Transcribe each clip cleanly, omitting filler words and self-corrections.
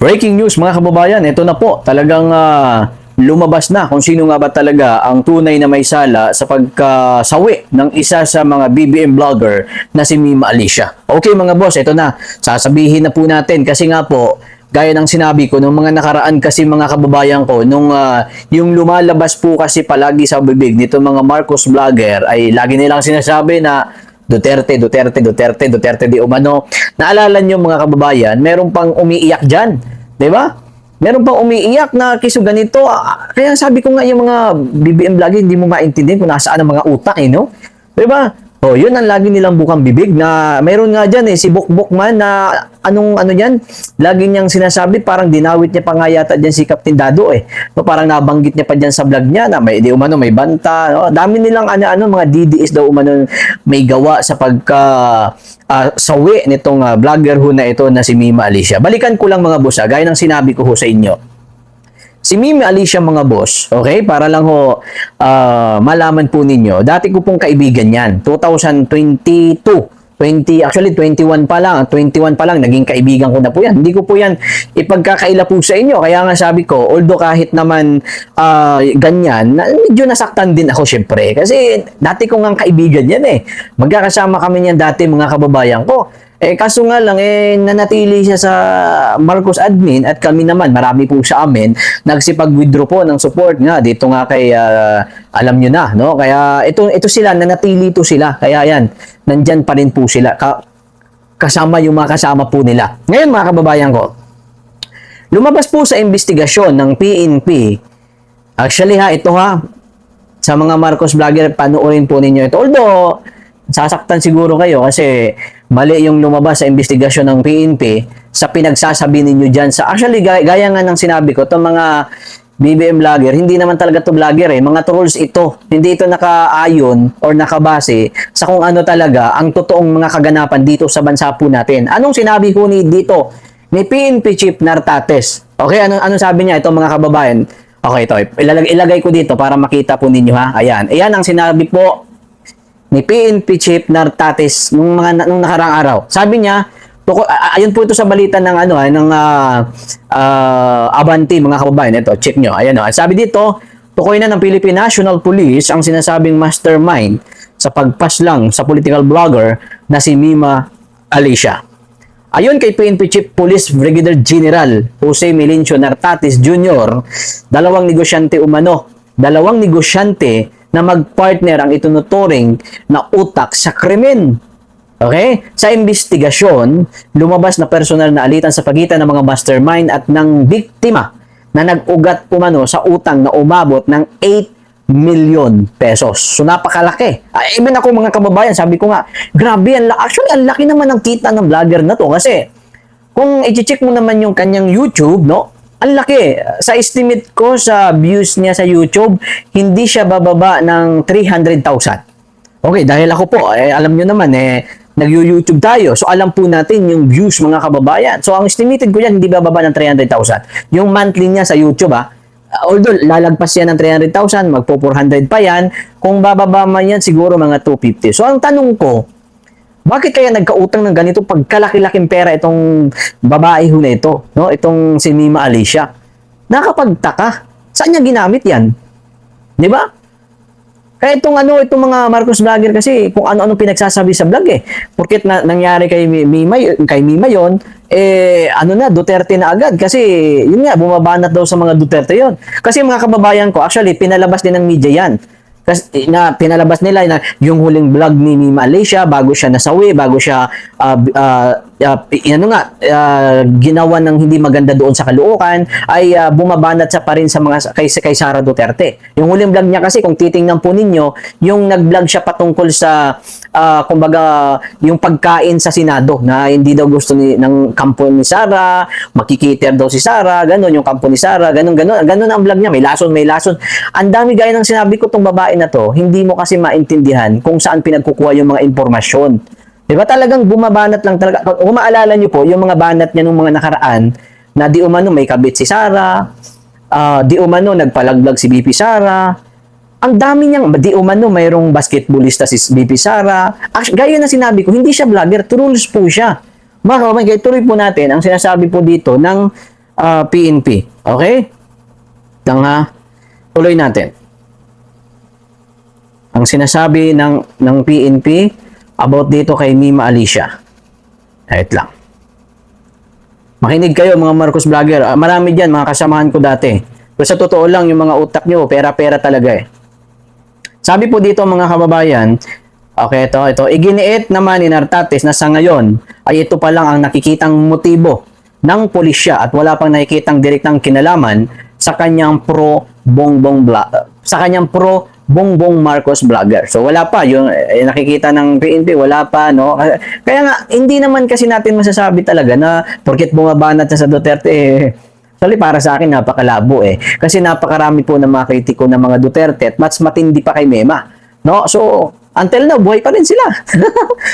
Breaking news mga kababayan, ito na po talagang lumabas na kung sino nga ba talaga ang tunay na may sala sa pagkasawi ng isa sa mga BBM vlogger na si Mima Alicia. Okay mga boss, ito na. Sasabihin na po natin kasi nga po, gaya ng sinabi ko, nung mga nakaraan kasi mga kababayan ko, nung yung lumalabas po kasi palagi sa bibig nito mga Marcos vlogger ay lagi nilang sinasabi na Duterte, Duterte, Duterte, Duterte di umano. Naalala nyo mga kababayan, meron pang umiiyak dyan. Diba? Meron pang umiiyak na kiso ganito. Kaya sabi ko nga yung mga BBM vlogger, hindi mo maintindihan kung nasaan ang mga utak no? Diba? Oh, yun ang lagi nilang bukang bibig na mayroon nga dyan si Bukbok man na ano yan, lagi niyang sinasabi parang dinawit niya pa nga yata dyan si Captain Dado No, parang nabanggit niya pa dyan sa vlog niya na may di umano may banta, no? Dami nilang mga DDS daw umano may gawa sa pagka sawi nitong vlogger ho na ito na si Mima Alicia. Balikan ko lang mga boss, gaya ng sinabi ko ho sa inyo. Si Mima Alicia mga boss, okay? Para lang ho malaman po ninyo. Dati ko pong kaibigan yan. 2022, actually 21 pa lang, naging kaibigan ko na po yan. Hindi ko po yan ipagkakaila po sa inyo. Kaya nga sabi ko, although kahit naman ganyan, medyo nasaktan din ako syempre. Kasi dati ko nga kaibigan yan Magkakasama kami niyan dati mga kababayan ko. Kaso nga lang, nanatili siya sa Marcos admin at kami naman, marami po sa amin, nagsipag-withdraw po ng support nga dito nga kay, alam nyo na, no? Kaya ito sila, nanatili to sila. Kaya yan, nandyan pa rin po sila. Kasama yung mga kasama po nila. Ngayon mga kababayan ko, lumabas po sa investigasyon ng PNP, actually ito sa mga Marcos vlogger, panoorin po ninyo ito. Although, sasaktan siguro kayo kasi mali yung lumabas sa investigasyon ng PNP sa pinagsasabi ninyo dyan. Actually, gaya nga ng sinabi ko, itong mga BBM vlogger, hindi naman talaga to vlogger mga trolls ito. Hindi ito nakaayon or nakabase sa kung ano talaga ang totoong mga kaganapan dito sa bansa po natin. Anong sinabi ko ni PNP Chief Nartates? Okay, anong sabi niya itong mga kababayan? Okay, ito. Ilagay ko dito para makita po ninyo Ayan. Ayan ang sinabi po ni PNP Chief Nartates nung nakaraang araw. Sabi niya, ayun po ito sa balita ng Abanti mga kababayan. Ito, check nyo. Ayan sabi dito, tukoy na ng Philippine National Police ang sinasabing mastermind sa pagpaslang sa political blogger na si Mima Alicia. Ayon kay PNP Chief Police Brigadier General Jose Melincio Nartates Jr., dalawang negosyante na mag-partner ang itunuturing na utak sa krimen. Okay? Sa investigasyon, lumabas na personal na alitan sa pagitan ng mga mastermind at ng biktima na nag-ugat umano sa utang na umabot ng 8 million pesos. So, napakalaki. Even ako mga kababayan, sabi ko nga, grabe, actually, ang laki naman ng kita ng vlogger na to kasi kung i-check mo naman yung kanyang YouTube, no? Ang laki. Sa estimate ko sa views niya sa YouTube, hindi siya bababa ng 300,000. Okay, dahil ako po, alam nyo naman, nag-YouTube tayo. So, alam po natin yung views mga kababayan. So, ang estimated ko yan, hindi bababa ng 300,000. Yung monthly niya sa YouTube, although lalagpas yan ng 300,000, magpo-400 pa yan. Kung bababa man yan, siguro mga 250. So, ang tanong ko, bakit kaya nagkautang ng ganito pagkalaki-laking pera itong babae ho na ito, no? Itong si Mima Alicia. Nakapagtaka. Saan niya ginamit yan? Di ba? Kaya itong mga Marcos vlogger kasi kung ano-ano pinagsasabi sa vlog Porket nangyari kay Mima yon, Duterte na agad kasi yun nga bumabanat daw sa mga Duterte yon. Kasi mga kababayan ko, actually pinalabas din ng media yan. Kasi pinalabas nila na yung huling vlog ni Mima Alicia bago siya nasawi, bago siya ginawa ng hindi maganda doon sa Caloocan ay bumabanat sa pa rin sa mga kay Sara Duterte. Yung huling vlog niya kasi kung titingnan po ninyo, yung nag-vlog siya patungkol sa kumbaga yung pagkain sa Senado na hindi daw gusto ng kampo ni Sara, makikiter daw si Sara, ganun yung kampo ni Sara, ganun ang vlog niya, may lason. Ang dami gaya ng sinabi ko tong babae na to, hindi mo kasi maintindihan kung saan pinagkukuha yung mga impormasyon. Diba talagang bumabanat lang talaga. Kung maalala nyo po, yung mga banat niya nung mga nakaraan, na di umano may kabit si Sara, di umano nagpalaglag si BP Sara, ang dami niyang, di umano mayroong basketballista si BP Sara. Gaya na sinabi ko, hindi siya vlogger, trolls po siya. Mga kababayan, tuloy po natin ang sinasabi po dito ng PNP. Okay? Lang ha. Tuloy natin. Ang sinasabi ng PNP about dito kay Mima Alicia. Ayun lang. Makinig kayo mga Marcos vlogger. Marami dyan, mga kasamahan ko dati. Pero sa totoo lang, yung mga utak nyo, pera-pera talaga eh. Sabi po dito mga kababayan, okay, ito. Iginiit naman ni Nartates na sa ngayon ay ito pa lang ang nakikitang motibo ng pulisya at wala pang nakikitang direktang kinalaman sa kanyang Bongbong Marcos vlogger. So wala pa yung nakikita ng PNP, wala pa no. Kaya nga hindi naman kasi natin masasabi talaga na porket bumabanat na sa Duterte actually para sa akin napakalabo eh. Kasi napakarami po ng mga kritiko ng mga Duterte at mas matindi pa kay Mema. No? So until now buhay pa rin sila.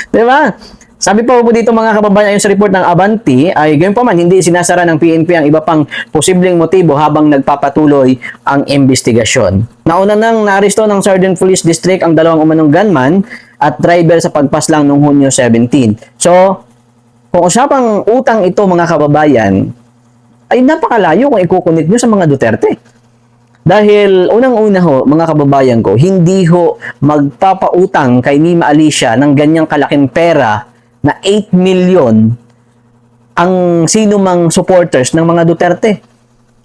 'Di ba? Sabi po dito mga kababayan ayon sa report ng Avanti ay gayon pa man hindi sinasara ng PNP ang iba pang posibleng motibo habang nagpapatuloy ang investigasyon. Nauna nang naaresto ng Southern Police District ang dalawang umanong gunman at driver sa pagpaslang noong Hunyo 17. So, kung usapang utang ito mga kababayan ay napakalayo kung ikukunit nyo sa mga Duterte. Dahil unang-una ho, mga kababayan ko, hindi ho magpapautang kay Mima Alicia ng ganyang kalaking pera na 8 million ang sino mang supporters ng mga Duterte.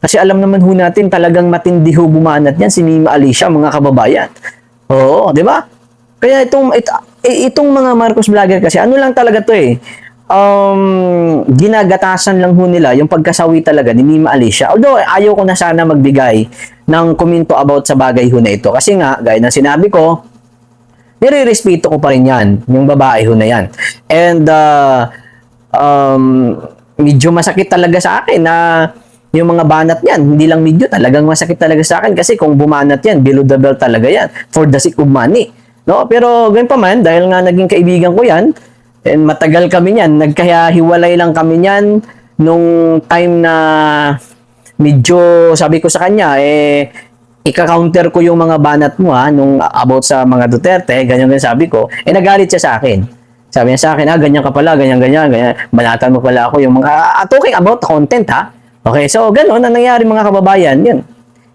Kasi alam naman ho natin talagang matindi ho bumanat yan si Mima Alicia, mga kababayan. Oo, di ba? Kaya itong mga Marcos vlogger kasi ano lang talaga to eh. Ginagatasan lang ho nila yung pagkasawi talaga ni Mima Alicia. Although ayaw ko na sana magbigay ng komento about sa bagay ho na ito. Kasi nga, gaya ng sinabi ko, nire-respeto ko pa rin yan, yung babae ho na yan. And, medyo masakit talaga sa akin na yung mga banat yan, hindi lang medyo, talagang masakit talaga sa akin kasi kung bumanat yan, below the belt talaga yan, for the sake of money. No? Pero ganyan pa man, dahil nga naging kaibigan ko yan, and matagal kami niyan, nagkahiwalay lang kami niyan nung time na medyo sabi ko sa kanya, ika-counter ko yung mga banat mo nung about sa mga Duterte, ganyan sabi ko, nagalit siya sa akin. Sabi niya sa akin, ganyan ka pala, ganyan, banatan mo pala ako yung mga, talking about content Okay, so gano'n na nangyari mga kababayan, yun.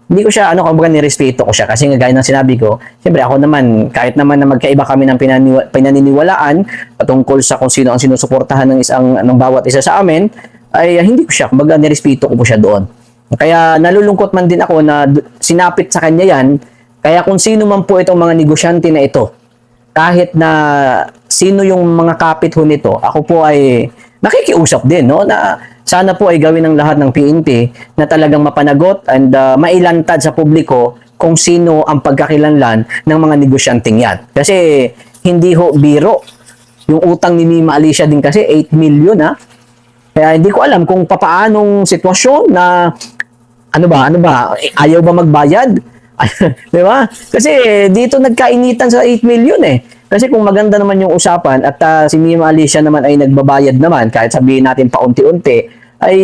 Hindi ko siya, kumbaga nirespeto ko siya kasi nga gaya ng sinabi ko, siyempre ako naman, kahit naman na magkaiba kami ng pinaniniwalaan patungkol sa kung sino ang sinusuportahan ng bawat isa sa amin, ay hindi ko siya, kumbaga nirespeto ko po siya doon. Kaya nalulungkot man din ako na sinapit sa kanya yan, kaya kung sino man po itong mga negosyante na ito, kahit na sino yung mga kapit ho nito, ako po ay nakikiusap din, no, na sana po ay gawin ng lahat ng PNP na talagang mapanagot and mailantad sa publiko kung sino ang pagkakilanlan ng mga negosyanteng yan. Kasi hindi ho biro. Yung utang ni Mima Alicia din kasi 8 million Kaya hindi ko alam kung papaanong sitwasyon na ano ba, ayaw ba magbayad? Di ba? Kasi dito nagkainitan sa 8 million Kasi kung maganda naman yung usapan at si Mima Alicia naman ay nagbabayad naman, kahit sabihin natin paunti-unti, ay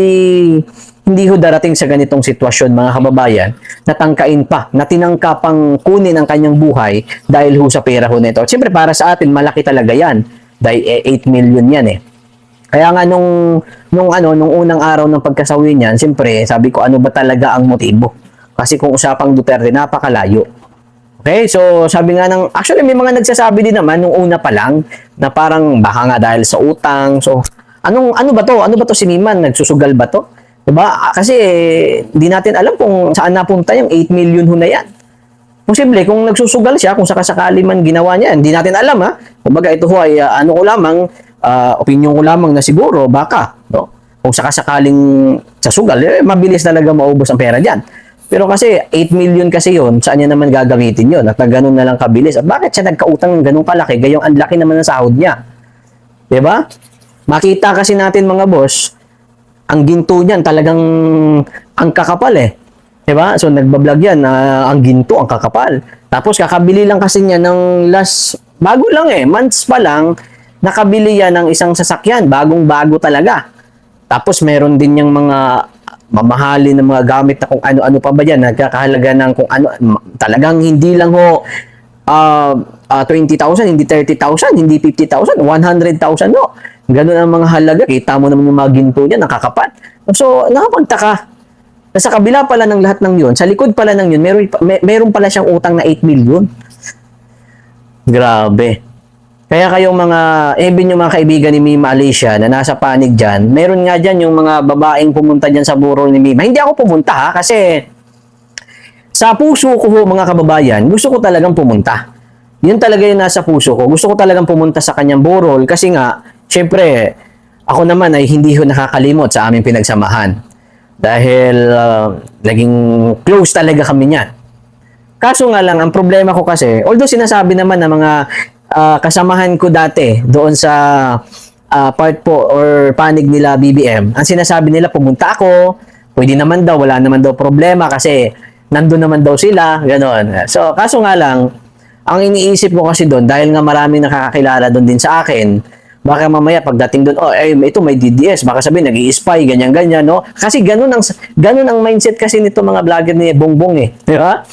hindi ho darating sa ganitong sitwasyon mga kababayan, natangkain pa, na tinangka pang kunin ang kanyang buhay dahil ho sa pera ho nito. Siyempre para sa atin, malaki talaga yan. Dahil 8 million yan Kaya nga nung unang araw ng pagkasawi niyan, siyempre, sabi ko ano ba talaga ang motibo? Kasi kung usapang Duterte, napakalayo. Okay, so sabi nga actually may mga nagsasabi din naman nung una pa lang na parang baka nga dahil sa utang. So, ano ba to? Ano ba to si Mima? Nagsusugal ba to? Diba? Kasi di natin alam kung saan napunta yung 8 million ho na yan. Posible, kung nagsusugal siya, kung sakasakali man ginawa niya, hindi natin alam Kumbaga ito ho ay opinion ko lamang na siguro, baka, no? Kung sakasakaling sa sugal, mabilis talaga maubos ang pera dyan. Pero kasi 8 million kasi yon, saan niya naman gagamitin yon at ganun na lang kabilis. At bakit siya nagkautang ng ganun kalaki? Gayong ang laki naman ng sahod niya. Diba? Makita kasi natin mga boss, ang ginto niyan talagang ang kakapal Diba? So nagbablog yan, ang ginto, ang kakapal. Tapos kakabili lang kasi niya ng bago lang months pa lang, nakabili yan ng isang sasakyan, bagong-bago talaga. Tapos meron din yung mga mamahalin ng mga gamit na kung ano-ano pa ba yan, nagkakahalaga ng kung ano, talagang hindi lang 20,000, hindi 30,000, hindi 50,000, 100,000 Ganun ang mga halaga. Kita mo naman yung mga ginto niya, nakakapat. So, nakapagtaka. Sa kabila pala ng lahat ng yun, sa likod pala ng yun, meron pala siyang utang na 8 million. Grabe. Kaya kayong mga, even yung mga kaibigan ni Mima Alicia na nasa panig dyan, meron nga dyan yung mga babaeng pumunta dyan sa burol ni Mima. Hindi ako pumunta ha, kasi sa puso ko mga kababayan, gusto ko talagang pumunta. Yun talaga yung nasa puso ko. Gusto ko talagang pumunta sa kanyang burol kasi nga, syempre, ako naman ay hindi ko nakakalimot sa aming pinagsamahan. Dahil naging close talaga kami niyan. Kaso nga lang, ang problema ko kasi, although sinasabi naman ng mga kasamahan ko dati doon sa part po or panig nila BBM, ang sinasabi nila, pumunta ako, pwede naman daw, wala naman daw problema kasi nandun naman daw sila, gano'n. So, kaso nga lang, ang iniisip ko kasi doon, dahil nga maraming nakakakilala doon din sa akin, baka mamaya pagdating doon, oh, ito may DDS, baka sabihin nag-i-spy, ganyan-ganyan, no? Kasi ganun ang mindset kasi nito mga vlogger ni Bongbong eh. Di ba?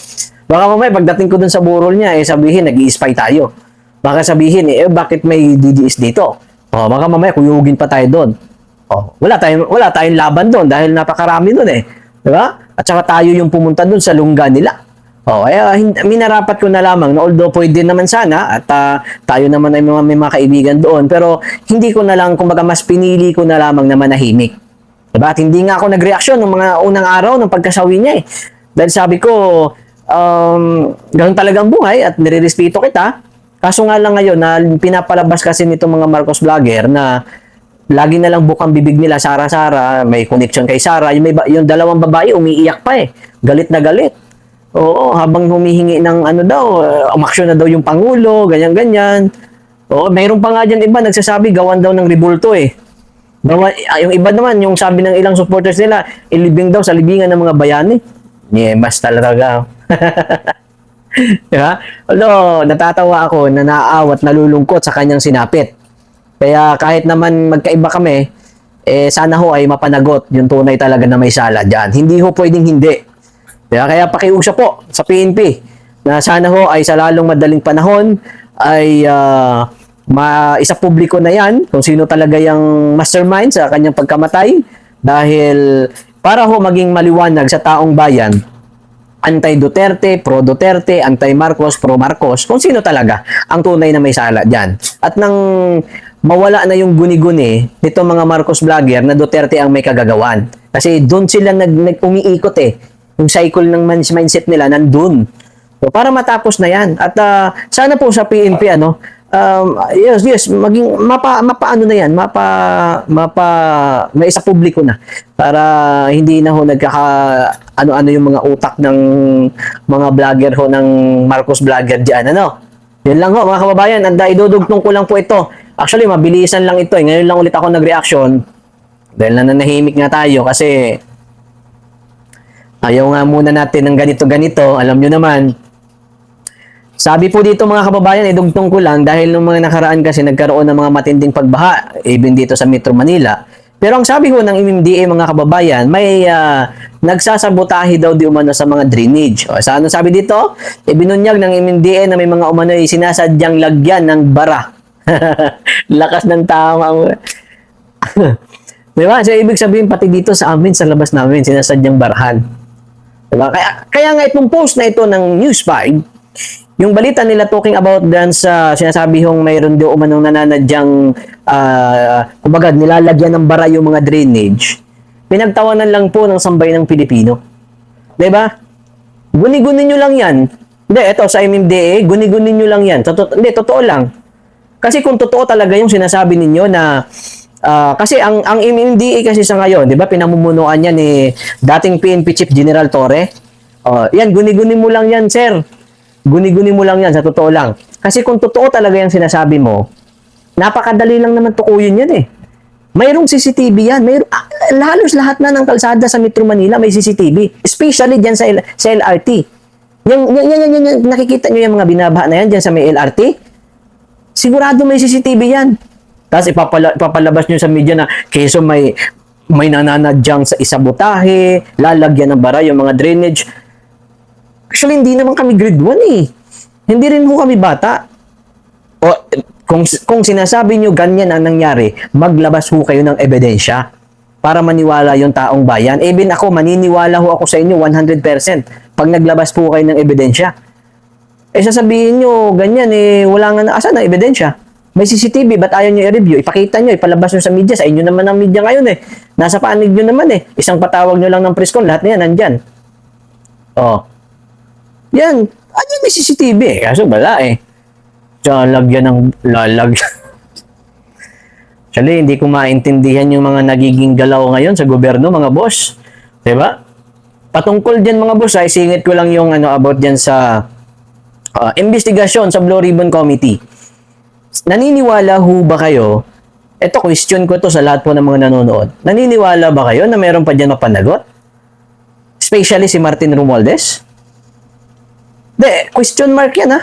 Baka mamaya pagdating ko doon sa burol niya, sabihin nag-i-spy tayo. Baka sabihin, bakit may DDS dito? Oh, baka mamaya kuyugin pa tayo doon. Oh, wala tayong laban doon dahil napakarami doon eh. Di ba? At saka tayo yung pumunta doon sa lungga nila. Oh, kaya minarapat ko na lamang na although pwede naman sana at tayo naman ay may mga kaibigan doon, pero hindi ko na lang, kumbaga mas pinili ko na lamang na manahimik. Diba? At hindi nga ako nagreaksyon ng mga unang araw ng pagkasawi niya eh. Dahil sabi ko, ganun talagang buhay at nirerespeto kita. Kaso nga lang ngayon na pinapalabas kasi nitong mga Marcos vlogger na lagi na lang bukang bibig nila, Sara-Sara, may connection kay Sara. Yung dalawang babae umiiyak pa eh. Galit na galit. Oo, habang humihingi ng ano daw, umaksyon na daw yung Pangulo, ganyan-ganyan. Oo, mayroon pa nga dyan iba, nagsasabi, gawan daw ng rebulto eh. Yung iba naman, yung sabi ng ilang supporters nila, ilibing daw sa libingan ng mga bayani. Mas talaga. Diba? Although, natatawa ako na naaawat, nalulungkot sa kanyang sinapit. Kaya kahit naman magkaiba kami, sana ho ay mapanagot yung tunay talaga na may sala dyan. Hindi ho pwedeng hindi. Kaya pakiusap po sa PNP na sana ho ay sa lalong madaling panahon ay isa publiko na yan kung sino talaga yung mastermind sa kanyang pagkamatay dahil para ho maging maliwanag sa taong bayan, anti-Duterte, pro-Duterte, anti-Marcos, pro-Marcos, kung sino talaga ang tunay na may sala dyan. At nang mawala na yung guni-guni nito mga Marcos vlogger na Duterte ang may kagagawan. Kasi doon sila umiikot eh. Yung cycle ng mindset nila nandun. So, para matapos na yan. At sana po sa PNP, yes, maging mapaano na yan, maisa publiko na. Para hindi na ho ano-ano yung mga utak ng mga vlogger ho ng Marcos vlogger dyan. Yun lang ho, mga kababayan. At idudugtong ko lang po ito. Actually, mabilisan lang ito. Ngayon lang ulit ako nag-reaction. Dahil nananahimik nga tayo kasi ayaw nga muna natin ng ganito-ganito. Alam nyo naman. Sabi po dito mga kababayan, idugtong ko lang dahil nung mga nakaraan kasi nagkaroon ng mga matinding pagbaha, even dito sa Metro Manila. Pero ang sabi ko ng MMDA mga kababayan, may nagsasabotahe daw di umano sa mga drainage. O, sa ano sabi dito? Ibinunyag ng MMDA na may mga umano ay sinasadyang lagyan ng bara. Lakas ng tama. Diba? So, ibig sabihin pati dito sa amin, sa labas namin, sinasadyang barahan. Diba? Kaya nga itong post na ito ng News 5, yung balita nila talking about dyan sa sinasabi hong mayroon daw umanong nananadyang kumbaga nilalagyan ng bara yung mga drainage, pinagtawanan lang po ng sambay ng Pilipino. Diba? Guni-guni nyo lang yan. Hindi, ito sa MMDA, guni-guni nyo lang yan. Hindi, totoo lang. Kasi kung totoo talaga yung sinasabi ninyo na kasi ang MMDA kasi sa ngayon, 'di ba, pinamumunuan niya ni dating PNP Chief General Torre. Yan, guni-guni mo lang yan, sir. Guni-guni mo lang yan, sa totoo lang. Kasi kung totoo talaga yung sinasabi mo, napakadali lang naman tukuyin yan eh. Mayroong CCTV yan. Halos lahat na ng kalsada sa Metro Manila may CCTV. Especially dyan sa LRT. Yan, nakikita nyo yung mga binabaha na yan dyan sa may LRT? Sigurado may CCTV yan. Tapos ipapalabas nyo sa media na keso may nananadyang sa isabotahe, lalagyan ng bara yung mga drainage. Actually, hindi naman kami grade 1 eh. Hindi rin ho kami bata. O, kung sinasabi nyo ganyan ang nangyari, maglabas ho kayo ng ebidensya. para maniwala yung taong bayan. Even ako, maniniwala ho ako sa inyo 100% pag naglabas po kayo ng ebidensya. Sasabihin nyo, ganyan, wala nga na, asan na ebidensya? May CCTV, ba't ayaw nyo i-review? Ipakita nyo, ipalabas nyo sa media. Sa inyo naman ang media ngayon Nasa panig nyo naman Isang patawag nyo lang ng press con, lahat na yan, nandyan. Yan, andyan may CCTV kaso wala Tsaka lagyan ng lalagyan. Actually, hindi ko maintindihan yung mga nagiging galaw ngayon sa gobyerno, mga boss. Diba? Patungkol dyan, mga boss, singit ko lang yung about dyan sa investigasyon sa Blue Ribbon Committee. Naniniwala ho ba kayo, eto question ko to sa lahat po ng mga nanonood, naniniwala ba kayo na meron pa dyan mapanagot? Especially si Martin Romualdez? Question mark yan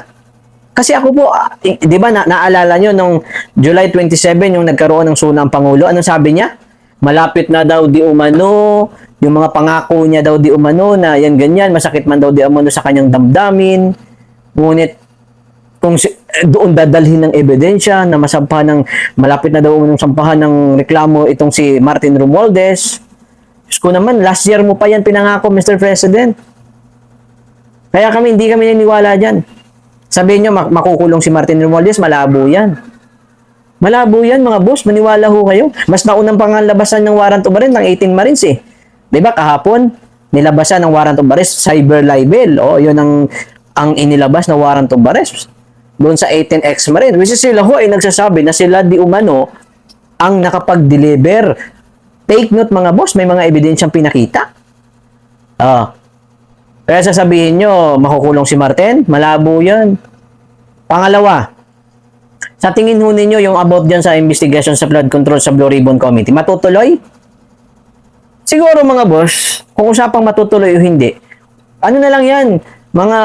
Kasi ako po, di ba naalala nyo nung July 27 yung nagkaroon ng suna ang Pangulo, anong sabi niya? Malapit na daw di umano, yung mga pangako niya daw di umano na yan ganyan, masakit man daw di umano sa kanyang damdamin. Ngunit kung doon dadalhin ng ebidensya na masampahan ng, malapit na daw umunong sampahan ng reklamo itong si Martin Romualdez. Diyos ko naman, last year mo pa yan pinangako, Mr. President. Kaya hindi kami naniniwala dyan. Sabihin nyo, makukulong si Martin Romualdez, malabo yan. Malabo yan, mga boss. Maniwala ho kayo. Mas naunang pangalabasan ng warrant of arrest ng 18 Marines Diba, kahapon, nilabasan ng warrant of arrest, cyber libel. Yun ang inilabas na warrant of arrest. Doon sa 18 ex-Marine. Which is sila ho ay nagsasabi na sila di umano ang nakapag-deliver. Take note, mga boss, may mga ebidensyang pinakita. Kaya sasabihin nyo, makukulong si Martin? Malabo yan. Pangalawa, sa tingin ho ninyo yung about dyan sa investigation sa flood control sa Blue Ribbon Committee, matutuloy? Siguro, mga boss, kung usapang matutuloy o hindi, ano na lang yan, mga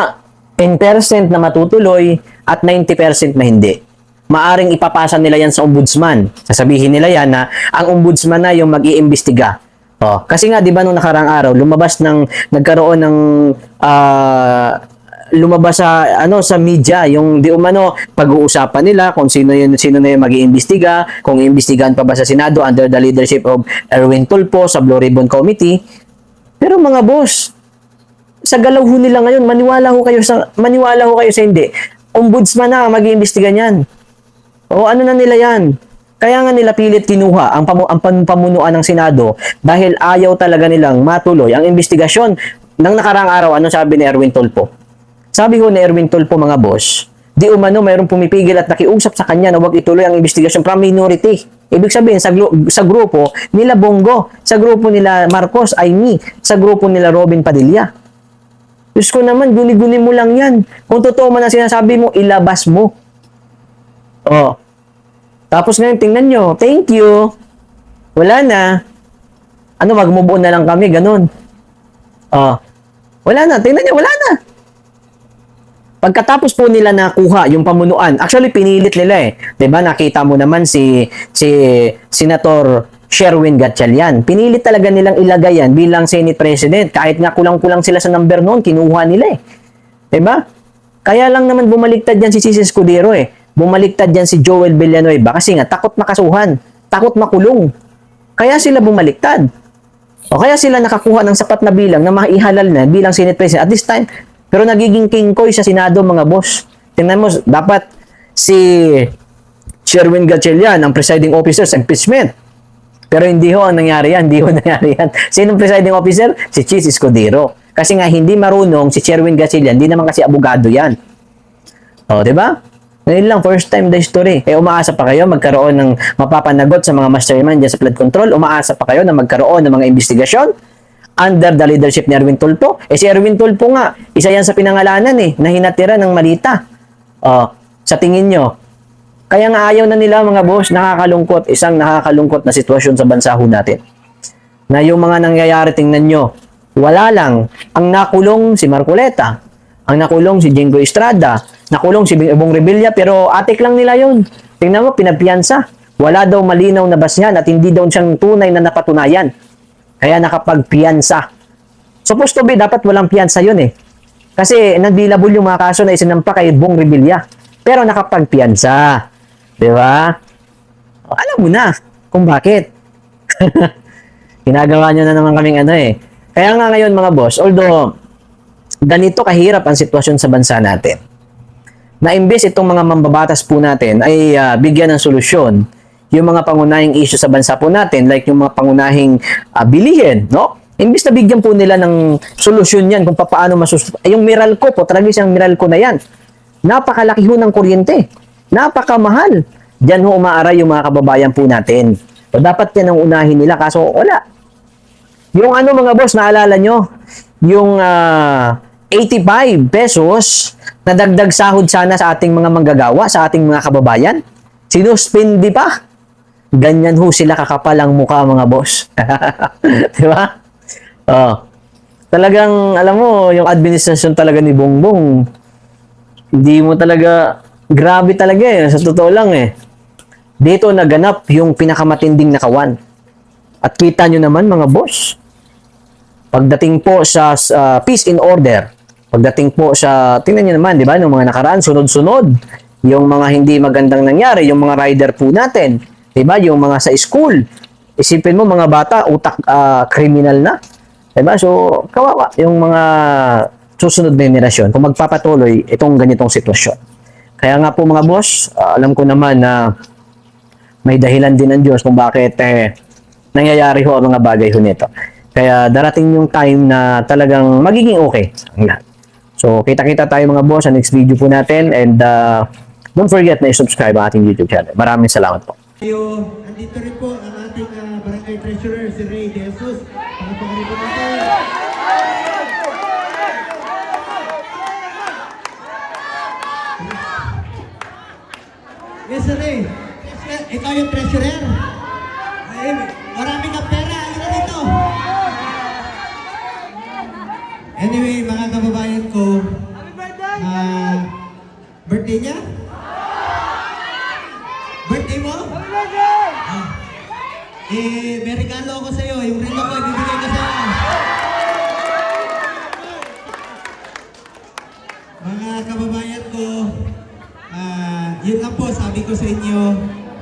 10% na matutuloy at 90% na hindi. Maaring ipapasa nila yan sa ombudsman. Sasabihin nila yan na ang ombudsman na yung mag-iimbestiga. Kasi nga, di ba, nung nakarang araw, nagkaroon ng, lumabas sa media, yung di umano, pag-uusapan nila kung sino na yung mag-iimbestiga, kung iimbestigahan pa ba sa Senado under the leadership of Erwin Tulfo sa Blue Ribbon Committee. Pero mga boss, sa galaw ho nila ngayon, maniwala ho kayo sa hindi. Ombudsman na mag-iimbestiga niyan. Ano na nila yan? Kaya nga nila pilit kinuha ang pamunuan ng Senado dahil ayaw talaga nilang matuloy ang investigasyon. Nang nakarang araw, ano sabi ni Erwin Tulfo? Sabi ko ni Erwin Tulfo, mga boss, di umano mayroong pumipigil at nakiusap sa kanya na huwag ituloy ang investigasyon from minority. Ibig sabihin, sa grupo nila Bongo, sa grupo nila Marcos, Aimee, sa grupo nila Robin Padilla. Diyos ko naman, guni-guni mo lang yan. Kung totoo man ang sinasabi mo, ilabas mo. Tapos ngayon, tingnan nyo, thank you. Wala na. Mag-move on na lang kami, ganun. Wala na, tingnan nyo, wala na. Pagkatapos po nila nakuha yung pamunuan, actually pinilit nila Diba, nakita mo naman si Senator Sherwin Gatchalian. Pinilit talaga nilang ilagay yan bilang Senate President. Kahit nga kulang-kulang sila sa number noon, kinuha nila Diba? Kaya lang naman bumaliktad yan si Ceci Escudero Bumaliktad dyan si Joel Villanueva kasi nga takot makasuhan, takot makulong. Kaya sila bumaliktad. Kaya sila nakakuha ng sapat na bilang na maihalal na bilang Senate President at this time. Pero nagiging kingkoy sa Senado, mga boss. Tingnan mo, dapat si Sherwin Gatchalian ang presiding officer sa impeachment. Pero hindi ho ang nangyari yan, Sinong presiding officer? Si Ceci Escudero. Kasi nga hindi marunong si Sherwin Gatchalian, hindi naman kasi abogado yan. Diba? Ngayon lang, first time the history. Umaasa pa kayo magkaroon ng mapapanagot sa mga mastermind dyan sa flood control? Umaasa pa kayo na magkaroon ng mga investigasyon under the leadership ni Erwin Tulfo? Si Erwin Tulfo nga, isa yan sa pinangalanan na hinatira ng Malita. Sa tingin nyo, kaya nga ayaw na nila, mga boss, nakakalungkot. Isang nakakalungkot na sitwasyon sa bansa ho natin. Na yung mga nangyayari, tingnan nyo, wala lang. Ang nakulong si Marcoleta, ang nakulong si Jingo Estrada, nakulong si Bong Revilla, pero atik lang nila yun. Tingnan mo, pinapiyansa. Wala daw malinaw na basyan at hindi daw siyang tunay na napatunayan. Kaya nakapagpiyansa. Supposed to be, dapat walang piyansa yun Kasi nandilabol yung mga kaso na isinampa kay Bong Revilla. Pero nakapagpiyansa. Diba? Alam mo na kung bakit. Ginagawa nyo na naman kaming ano eh. Kaya nga ngayon mga boss, although ganito kahirap ang sitwasyon sa bansa natin, na imbes itong mga mambabatas po natin ay bigyan ng solusyon yung mga pangunahing issue sa bansa po natin, like yung mga pangunahing bilihin, no? Imbes na bigyan po nila ng solusyon yan kung paano yung Meralco po, talaga siyang Meralco na yan. Napakalaki ho ng kuryente. Napakamahal. Diyan ho umaaray yung mga kababayan po natin. So, dapat yan ang unahin nila, kaso wala. Yung ano mga boss, naalala nyo? Yung 85 pesos na dagdag sahod sana sa ating mga manggagawa, sa ating mga kababayan. Sinuspindi pa. Ganyan ho sila kakapal ang mukha mga boss. Di ba? Oh. Talagang, alam mo, yung administrasyon talaga ni Bongbong, hindi mo talaga, grabe talaga eh. Sa totoo lang eh. Dito naganap yung pinakamatinding nakawan. At kita nyo naman mga boss, pagdating po sa peace and order, pagdating po sa, tingnan nyo naman, di ba, yung mga nakaraan, sunod-sunod, yung mga hindi magandang nangyari, yung mga rider po natin, di ba, yung mga sa school, isipin mo mga bata, utak kriminal na, di ba, so, kawawa, yung mga susunod na generasyon, kung magpapatuloy itong ganitong sitwasyon. Kaya nga po mga boss, alam ko naman na may dahilan din ng Diyos kung bakit nangyayari ho ang mga bagay ho nito. Kaya darating yung time na talagang magiging okay ang lahat. So, kita-kita tayo mga boss sa next video po natin, and don't forget na i-subscribe ang ating YouTube channel. Maraming salamat po. Andito rin po ang ating barangay treasurer, si Ray De Jesus. Pagpapakari po natin. Yes, Sir Ray. Ikaw yung treasurer. Ay, marami ka pera. Ano dito? Anyway, mga kababayan ko, birthday niya? Birthday mo? May regalo ako sa'yo. Yung relo ko, ibibigay ko sa'yo. Mga kababayan ko, yun lang po, sabi ko sa inyo,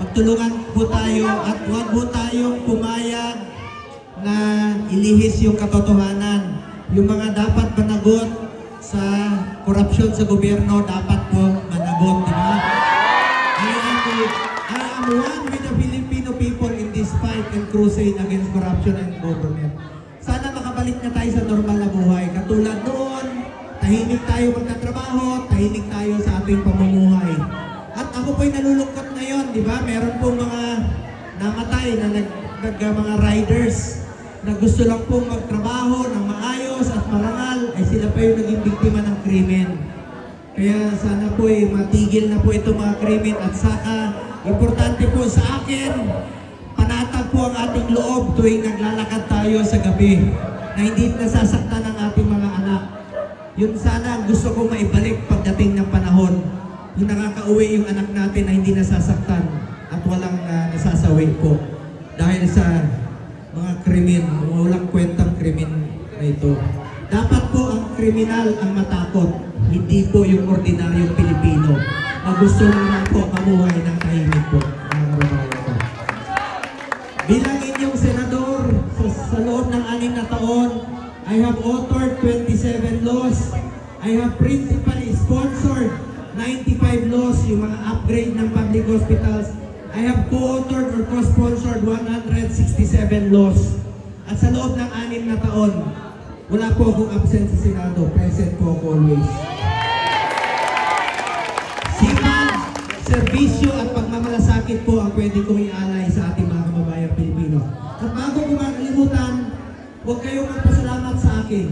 magtulungan po tayo at huwag po tayong pumayag na ilihis yung katotohanan. Yung mga dapat managot sa korupsyon sa gobyerno, dapat po managot, di ba? I am one with the Filipino people in this fight and crusade against corruption and government. Sana makabalik na tayo sa normal na buhay. Katulad noon, tahimik tayo magtatrabaho, tahimik tayo sa ating pamumuhay. At ako po'y nalulungkot ngayon, di ba? Meron pong mga namatay na mga riders na gusto lang pong magtrabaho ng maayos at marangal, ay sila pa yung naging biktima ng krimen. Kaya sana po matigil na po itong mga krimen, at saka importante po sa akin, panatag po ang ating loob tuwing naglalakad tayo sa gabi, na hindi nasasaktan ang ating mga anak. Yun sana ang gusto kong maibalik pagdating ng panahon. Yung nakakauwi yung anak natin na hindi nasasaktan at walang nasasawi po dahil sa mga krimen, walang kwentang krimen na ito. Dapat po ang kriminal ang matakot, hindi po yung ordinaryong Pilipino na gusto nila po mamuhay ng tahimik po. Bilang inyong senador, sa loob ng 6 na taon, I have authored 27 laws. I have principally sponsored 95 laws, yung mga upgrade ng public hospitals. I have co-authored or co-sponsored 167 laws. At sa loob ng 6 na taon, wala po akong absent sa Senado. Present po ako always. Sipag, serbisyo at pagmamalasakit po ang pwede kong ialay sa ating mga kababayang Pilipino. At bago ko makalimutan, huwag kayong magpasalamat sa akin.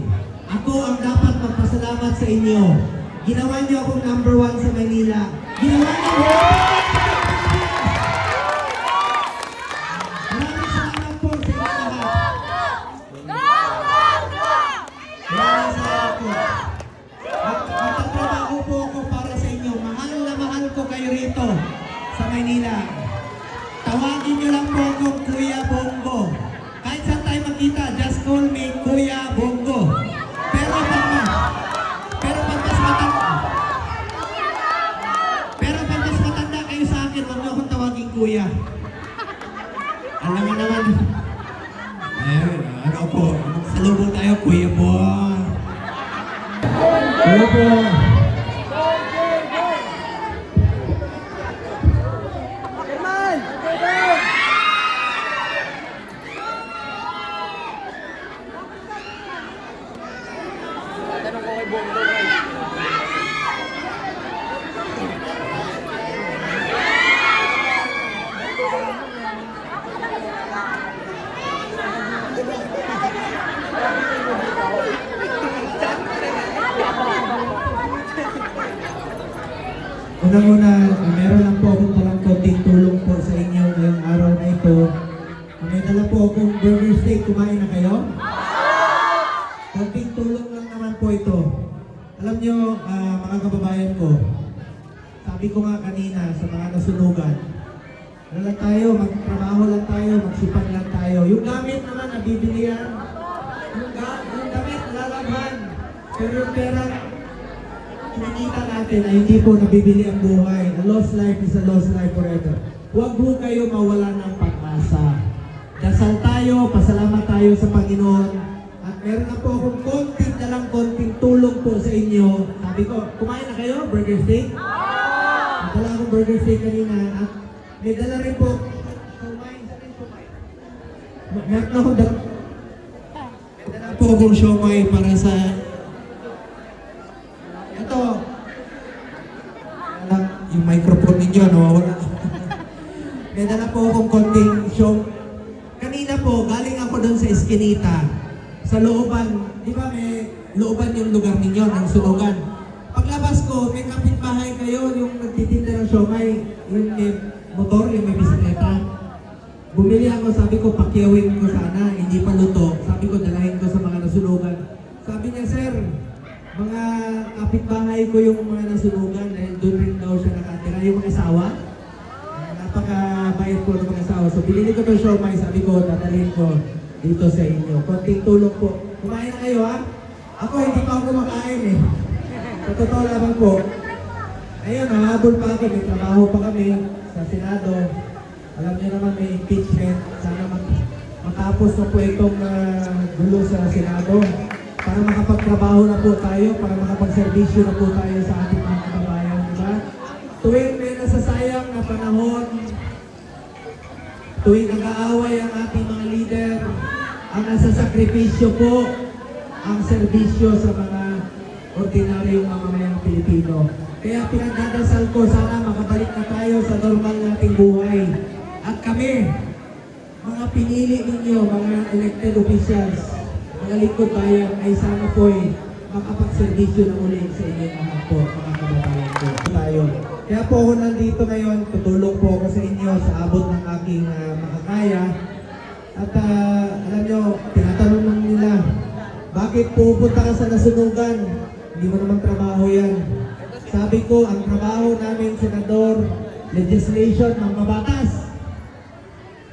Ako ang dapat magpasalamat sa inyo. Ginawa niyo akong number 1 sa Manila. Ginawa niyo ako. Maraming salamat po sa inyo lahat. Maraming salamat po. Magtatrabaho po ako para sa inyo. Mahal na mahal ko kayo rito sa Manila. Tawagin niyo lang po akong Kuya Bongo. Kahit saan tayo makita, just call me Kuya Bongo. Pero pag mas matanda tayo, Kuya Bo. Kuya Bo. Unang-una, meron lang po akong palang konting tulong po sa inyo ngayong araw na ito. May dala po akong burger steak. Kumain na kayo? Konting tulong lang naman po ito. Alam nyo, mga kababayan ko, sabi ko nga kanina sa mga nasunugan, ano lang tayo, magtrabaho lang tayo, magsipag lang tayo. Yung gamit naman, nabibili yan. Yung gamit, lalabhan. Pero yung pera, kinikita natin ay hindi po nabibili ang buhay. A lost life is a lost life forever. Huwag po kayo mawala ng pag-asa. Dasal tayo, pasalamat tayo sa Panginoon. At meron na po akong konting tulong po sa inyo. Sabi ko, kumain na kayo? Burger steak? Dala akong burger steak kanina. At may dala rin po. Kumain, sa rin kumain. Meron akong dala. May dala po akong siomay para sa ito, yung microphone ninyo, nawawala. May dala po akong konting show. Kanina po, galing ako doon sa Eskinita. Sa looban, di ba may looban yung lugar ninyo, ng sunugan. Paglabas ko, may kapitbahay kayo, yung nagtitinda ng siomay, yung may motor, yung may bisikleta. Bumili ako, sabi ko, pakyawin ko sana, hindi pa luto. Sabi ko, dalahin ko sa mga nasunugan. Sabi niya, sir, mga kapitbahay ko yung mga nasunugan dahil doon rin daw siya nakatira. Yung mga asawa, napaka-bayad ko ng mga asawa. So, binili ko itong siomay, sabi ko, dadalhin ko dito sa inyo. Konting tulong po. Kumain na kayo, ha? Ako, hindi pa ako kumakain, eh. Sa totoo lamang po. Ayun, nahabol pa ako. May trabaho pa kami sa Senado. Alam niyo naman, may impeachment. Sana matapos na po itong gulo sa Senado. Para makapagtrabaho na po tayo, para makapagservisyo na po tayo sa ating mga kababayan, diba? Tuwing may nasasayang na panahon, tuwing nag-aaway ang ating mga leader, ang nasasakripisyo po, ang serbisyo sa mga ordinaryong mamamayang Pilipino. Kaya pinagdadasal ko, sana makabalik na tayo sa normal nating buhay. At kami, mga pinili ninyo, mga elected officials, mga lingkod bayan, ay sana po'y makapagservisyo na muli sa inyo mga po, mga kababayan ko. Tayo. Kaya po ako nandito ngayon, tutulong po ako sa inyo sa abot ng aking makakaya. At alam nyo, tinatanong lang nila, bakit pupunta ka sa nasunugan? Hindi mo naman trabaho yan. Sabi ko, ang trabaho namin, senador, legislation, mga batas,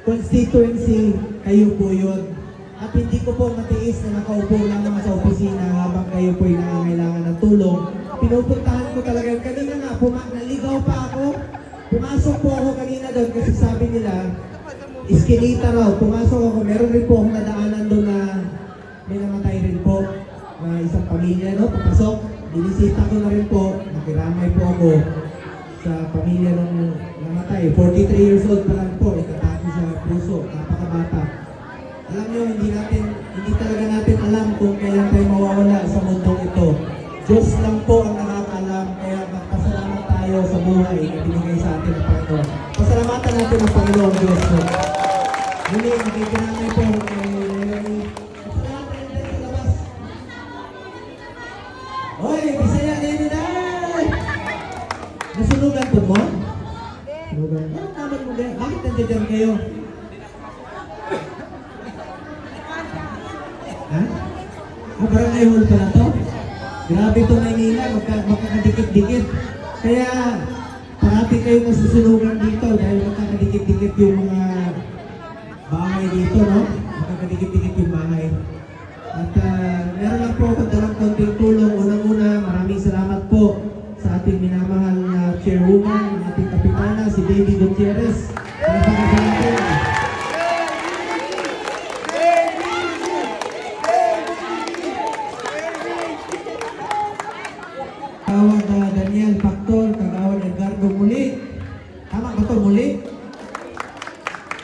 constituency, kayo po yun. At hindi ko po matiis na nakaupo lang sa opisina habang kayo po'y nangangailangan ng tulong. Pinupuntahan ko talaga. Kanina nga, naligaw pa ako. Pumasok po ako kanina doon kasi sabi nila, Eskinita raw. Pumasok ako. Meron rin po akong nadaanan doon na may namatay rin po na isang pamilya. No? Papasok. Binisita ko na rin po. Nakiramay po ako sa pamilya ng namatay. 43 years old pa lang po. Ikataki sa puso. Napakabata. Alam nyo, hindi talaga natin alam kung kailan tayo mawawala sa mundong ito. Diyos lang po ang nakakaalam, kaya magpasalamat tayo sa buhay na binigay sa atin ng Panginoon. Pasalamatan natin ang Panginoon Diyos po. Muli, makikinamay po kay pasalamatan natin sa labas. Hoy, Bisaya nini na! Nasunugan po mo? Nasunugan. Ano naman mo ganyan? Bakit nandiyan kayo? Ha? Barangay hall pa na to? Grabe ito Maynila, magkakadikit-dikit. Kaya, parati kayo nasusunugan dito dahil magkakadikit-dikit yung mga bahay dito, no? Magkakadikit-dikit yung bahay. At meron lang po ako dalang konting tulong. Unang-una, maraming salamat po sa ating minamahal na chairwoman, ating kapitana, si Baby Gutierrez. Napakasalamat po. Kagawad Daniel Factor, Kagawad Edgardo Muli. Tama ba ito? Muli?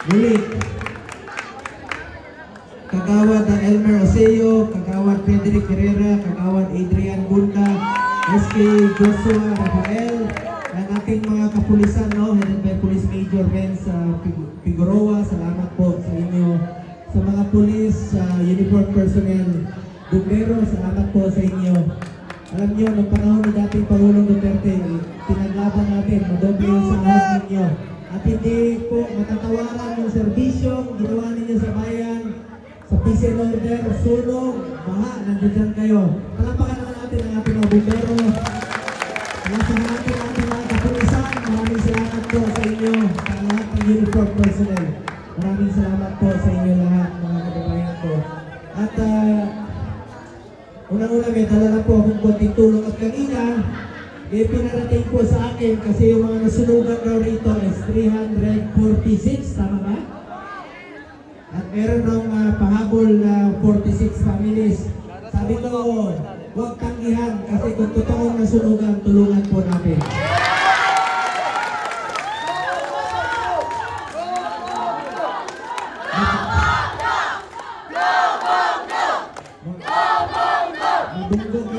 Muli. Kagawad Elmer Oseo, Kagawad Frederick Herrera, Kagawad Adrian Bunda, SK Joshua Rafael, ang ating mga kapulisan, no? Headed by Police Major Benz Figueroa, salamat po sa inyo. Sa mga pulis, uniform personnel, bumbero, salamat po sa inyo. Alam niyo, noong panahon ni dating Pangulong Duterte, pinaglaban natin, madoble yung sahod ninyo. At hindi po matatawaran yung serbisyong ginawa ninyo sa bayan, sa peace and order, sunog, baha, nandiyan kayo. Palapakan naman natin ang ating mga bumbero. Nasa natin ang ating mga kapulisan. Maraming salamat po sa inyo, sa lahat ng uniform personnel. Maraming salamat po sa inyo lahat, mga kababayan ko. At unang-una may dala na po akong konting tulong at kanina, pinarating po sa akin kasi yung mga nasunugan raw rito is 346, tama ba? At meron ng pahabol na 46 families. Sabi ko, huwag tanggihan kasi kung totoong nasunugan, tulungan po natin. Mabunggong